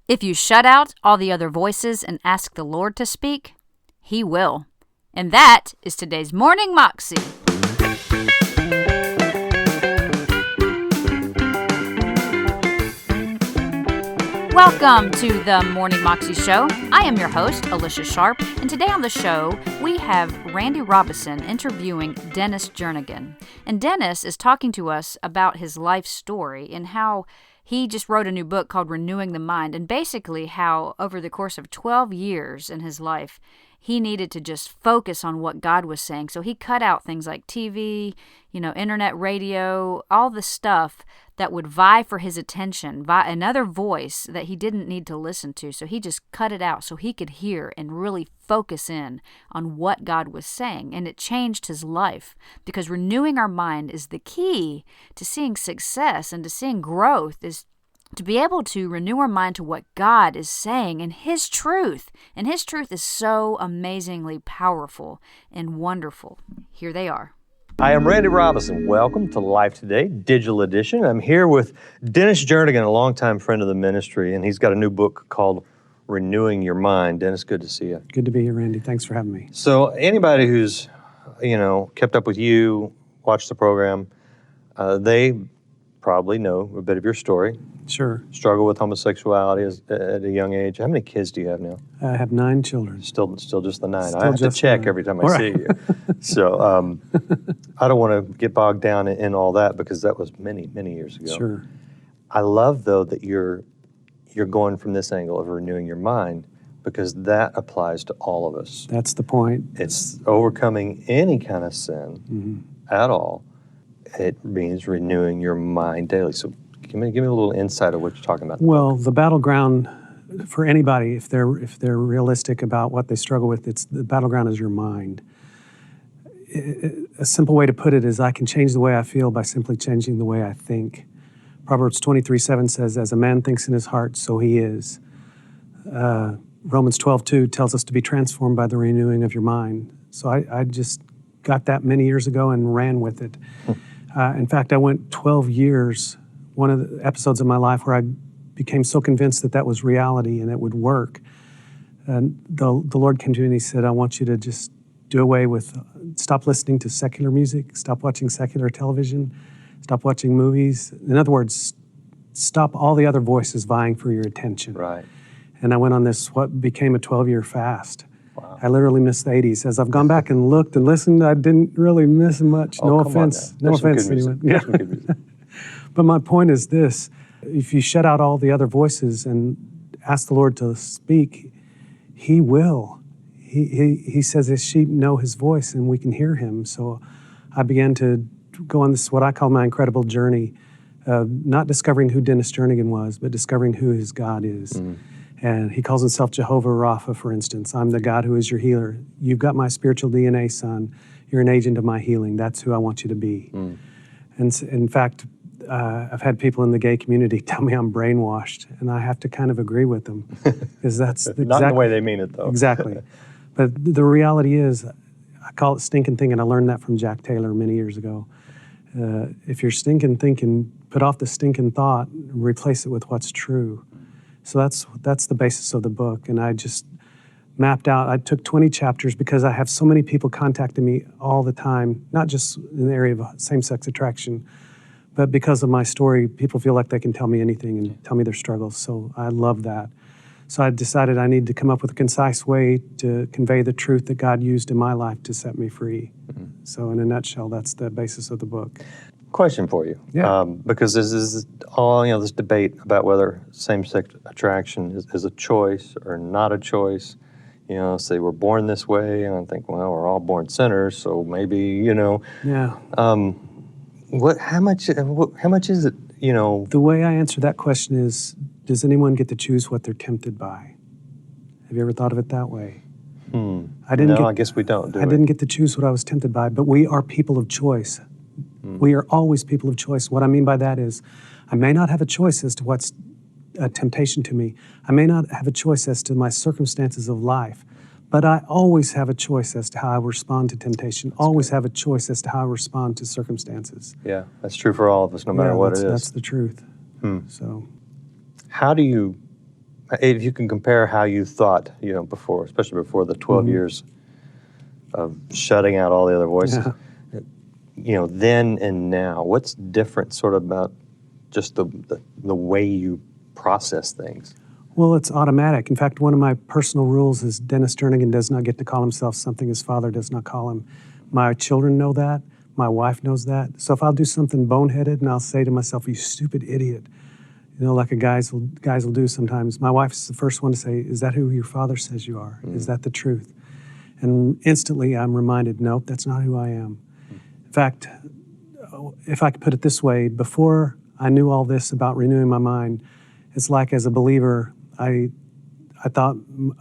If you shut out all the other voices and ask the Lord to speak, He will. And that is today's Morning Moxie. Welcome to the Morning Moxie Show. I am your host, Alicia Sharp, and today on the show, we have Randy Robison interviewing Dennis Jernigan. And Dennis is talking to us about his life story and how he just wrote a new book called Renewing the Mind, and basically how over the course of 12 years in his life, he needed to just focus on what God was saying. So he cut out things like TV, internet radio, all the stuff that would vie for his attention, another voice that he didn't need to listen to. So he just cut it out so he could hear and really focus in on what God was saying. And it changed his life, because renewing our mind is the key to seeing success and to seeing growth, is to be able to renew our mind to what God is saying and His truth. And His truth is so amazingly powerful and wonderful. Here they are. Hi, I'm Randy Robison. Welcome to Life Today, Digital Edition. I'm here with Dennis Jernigan, a longtime friend of the ministry, and he's got a new book called Renewing Your Mind. Dennis, good to see you. Good to be here, Randy. Thanks for having me. So anybody who's, kept up with you, watched the program, they probably know a bit of your story. Sure. Struggle with homosexuality at a young age. How many kids do you have now? I have 9 children. Still just the 9. Still I have to check 9. every time I see you. So I don't want to get bogged down in all that, because that was many, many years ago. Sure. I love, though, that you're going from this angle of renewing your mind, because that applies to all of us. That's the point. It's overcoming any kind of sin at all. It means renewing your mind daily. So give me a little insight of what you're talking about. Well, the battleground for anybody, if they're realistic about what they struggle with, the battleground is your mind. A simple way to put it is, I can change the way I feel by simply changing the way I think. Proverbs 23:7 says, "As a man thinks in his heart, so he is." Romans 12:2 tells us to be transformed by the renewing of your mind. So I just got that many years ago and ran with it. In fact, I went 12 years, one of the episodes of my life where I became so convinced that that was reality and it would work. And the Lord came to me and He said, "I want you to just stop listening to secular music, stop watching secular television, stop watching movies. In other words, stop all the other voices vying for your attention." Right. And I went on this, what became a 12-year fast. Wow. I literally missed the 80s. As I've gone back and looked and listened, I didn't really miss much. No offense. No offense to anyone. Yeah. But my point is this: if you shut out all the other voices and ask the Lord to speak, He will. He says His sheep know His voice and we can hear Him. So I began to go on this, what I call my incredible journey, not discovering who Dennis Jernigan was, but discovering who his God is. And He calls Himself Jehovah Rapha, for instance. "I'm the God who is your healer. You've got my spiritual DNA, son. You're an agent of my healing. That's who I want you to be." And in fact, I've had people in the gay community tell me I'm brainwashed, and I have to kind of agree with them, because that's not in the way they mean it, though. Exactly. But the reality is, I call it stinking thinking. I learned that from Jack Taylor many years ago. If you're stinking thinking, put off the stinking thought and replace it with what's true. So that's the basis of the book. And I just mapped out, I took 20 chapters, because I have so many people contacting me all the time, not just in the area of same-sex attraction, but because of my story, people feel like they can tell me anything and tell me their struggles. So I love that. So I decided I need to come up with a concise way to convey the truth that God used in my life to set me free. So in a nutshell, that's the basis of the book. Question for you. Yeah. Because this debate about whether same-sex attraction is a choice or not a choice. Say we're born this way, and I think, well, we're all born sinners, so maybe, Yeah. How much is it, The way I answer that question is, does anyone get to choose what they're tempted by? Have you ever thought of it that way? I guess we don't, I didn't get to choose what I was tempted by, but we are people of choice. We are always people of choice. What I mean by that is, I may not have a choice as to what's a temptation to me. I may not have a choice as to my circumstances of life, but I always have a choice as to how I respond to temptation, always have a choice as to how I respond to circumstances. Yeah, that's true for all of us, no matter what it is. That's the truth. So, how do you if you can compare how you thought, before, especially before the 12 years of shutting out all the other voices, then and now, what's different sort of about just the way you process things? Well, it's automatic. In fact, one of my personal rules is Dennis Jernigan does not get to call himself something his father does not call him. My children know that. My wife knows that. So if I'll do something boneheaded and I'll say to myself, you stupid idiot, like guys will do sometimes, my wife is the first one to say, is that who your father says you are? Is that the truth? And instantly I'm reminded, nope, that's not who I am. In fact, if I could put it this way, before I knew all this about renewing my mind, it's like as a believer, I thought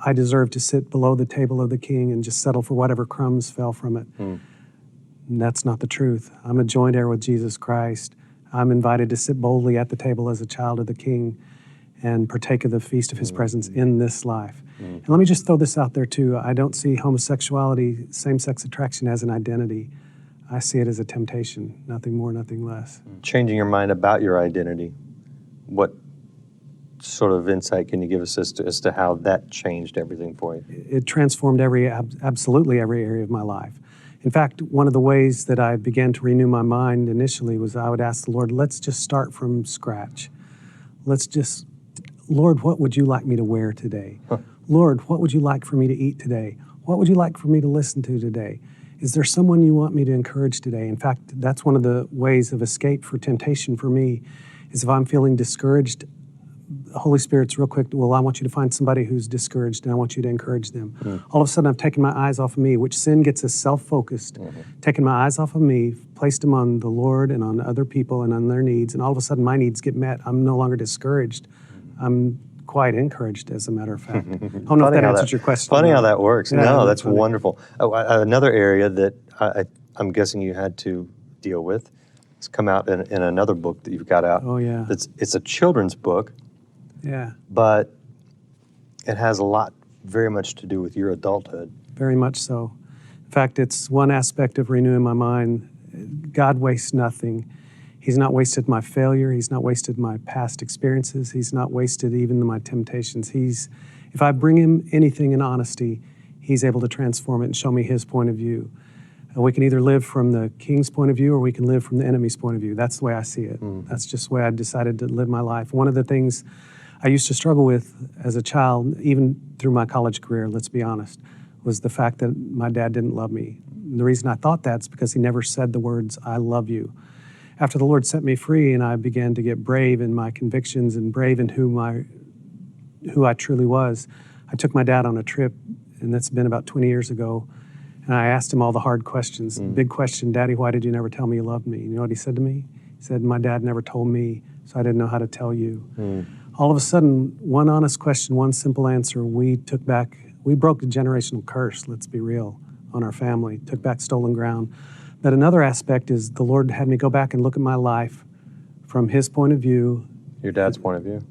I deserved to sit below the table of the king and just settle for whatever crumbs fell from it. And that's not the truth. I'm a joint heir with Jesus Christ. I'm invited to sit boldly at the table as a child of the king and partake of the feast of his presence in this life. And let me just throw this out there too. I don't see homosexuality, same-sex attraction as an identity. I see it as a temptation, nothing more, nothing less. Changing your mind about your identity, what sort of insight can you give us as to how that changed everything for you? It transformed absolutely every area of my life. In fact, one of the ways that I began to renew my mind initially was I would ask the Lord, let's just start from scratch. Lord, what would you like me to wear today? Lord, what would you like for me to eat today? What would you like for me to listen to today? Is there someone you want me to encourage today? In fact, that's one of the ways of escape for temptation for me, is if I'm feeling discouraged, the Holy Spirit's real quick, well, I want you to find somebody who's discouraged and I want you to encourage them. All of a sudden, I've taken my eyes off of me, which sin gets us self-focused. Taken my eyes off of me, placed them on the Lord and on other people and on their needs, and all of a sudden my needs get met. I'm no longer discouraged. I'm quite encouraged, as a matter of fact. I don't know if that answers your question. Funny how that works. Yeah, no, that's funny. wonderful. Another area that I'm guessing you had to deal with, it's come out in another book that you've got out. Oh, yeah. It's a children's book. Yeah. But it has a lot, very much to do with your adulthood. Very much so. In fact, it's one aspect of renewing my mind. God wastes nothing. He's not wasted my failure. He's not wasted my past experiences. He's not wasted even my temptations. If I bring him anything in honesty, he's able to transform it and show me his point of view. We can either live from the king's point of view or we can live from the enemy's point of view. That's the way I see it. That's just the way I decided to live my life. One of the things I used to struggle with as a child, even through my college career, let's be honest, was the fact that my dad didn't love me. And the reason I thought that's because he never said the words, I love you. After the Lord set me free and I began to get brave in my convictions and brave in who I truly was, I took my dad on a trip, and that's been about 20 years ago, and I asked him all the hard questions. Big question, Daddy, why did you never tell me you loved me? You know what he said to me? He said, my dad never told me, so I didn't know how to tell you. All of a sudden, one honest question, one simple answer, we broke a generational curse, let's be real, on our family, took back stolen ground. But another aspect is the Lord had me go back and look at my life from his point of view. Your dad's point of view?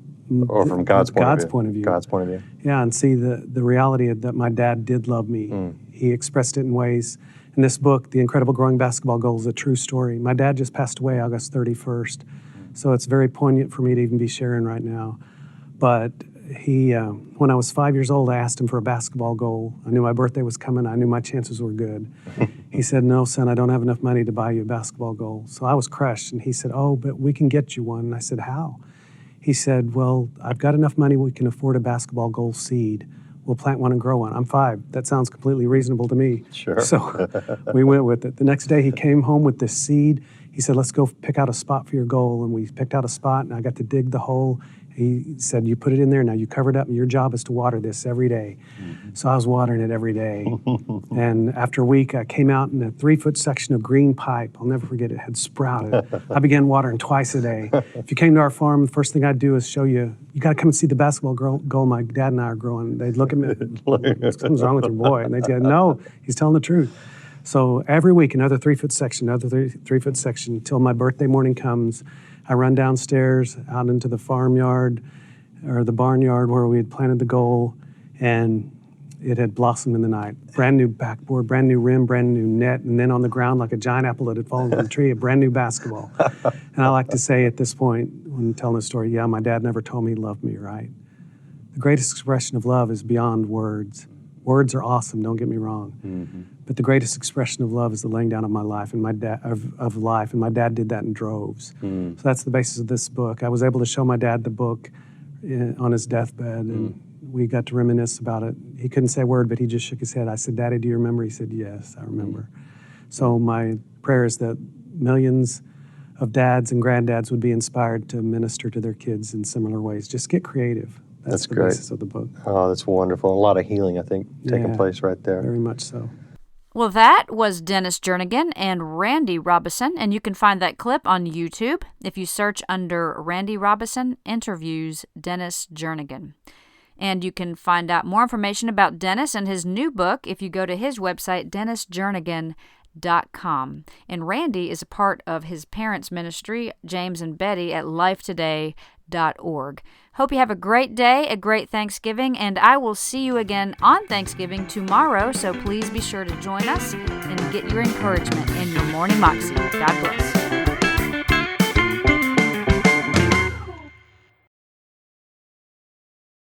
Or from God's point of view? God's point of view. God's point of view. Yeah, and see the reality that my dad did love me. He expressed it in ways. In this book, The Incredible Growing Basketball Goal, is a true story. My dad just passed away August 31st. So it's very poignant for me to even be sharing right now. But he, when I was 5 years old, I asked him for a basketball goal. I knew my birthday was coming. I knew my chances were good. He said, no, son, I don't have enough money to buy you a basketball goal. So I was crushed. And he said, oh, but we can get you one. And I said, how? He said, well, I've got enough money. We can afford a basketball goal seed. We'll plant one and grow one. I'm 5. That sounds completely reasonable to me. Sure. So we went with it. The next day he came home with this seed. He said, let's go pick out a spot for your goal. And we picked out a spot, and I got to dig the hole. He said, you put it in there, now you cover it up, and your job is to water this every day. So I was watering it every day. And after a week, I came out in a 3-foot section of green pipe. I'll never forget it, had sprouted. I began watering twice a day. If you came to our farm, the first thing I'd do is show you, you got to come and see the basketball goal my dad and I are growing. They'd look at me, something's wrong with your boy. And they'd go, no, he's telling the truth. So every week, another 3-foot section, another 3-foot section, until my birthday morning comes. I run downstairs out into the farmyard or the barnyard where we had planted the goal, and it had blossomed in the night. Brand new backboard, brand new rim, brand new net, and then on the ground like a giant apple that had fallen from the tree, a brand new basketball. And I like to say at this point, when telling the story, yeah, my dad never told me he loved me, right? The greatest expression of love is beyond words. Words are awesome, don't get me wrong. Mm-hmm. But the greatest expression of love is the laying down of my life, and my dad and my dad did that in droves. Mm. So that's the basis of this book. I was able to show my dad the book on his deathbed, and we got to reminisce about it. He couldn't say a word, but he just shook his head. I said, "Daddy, do you remember?" He said, "Yes, I remember." So my prayer is that millions of dads and granddads would be inspired to minister to their kids in similar ways. Just get creative. That's the great. basis of the book. Oh, that's wonderful. A lot of healing, I think, taking place right there. Very much so. Well, that was Dennis Jernigan and Randy Robison, and you can find that clip on YouTube if you search under Randy Robison Interviews Dennis Jernigan. And you can find out more information about Dennis and his new book if you go to his website, DennisJernigan.com. And Randy is a part of his parents' ministry, James and Betty, at lifetoday.org. Hope you have a great day, a great Thanksgiving, and I will see you again on Thanksgiving tomorrow, so please be sure to join us and get your encouragement in your Morning Moxie. God bless.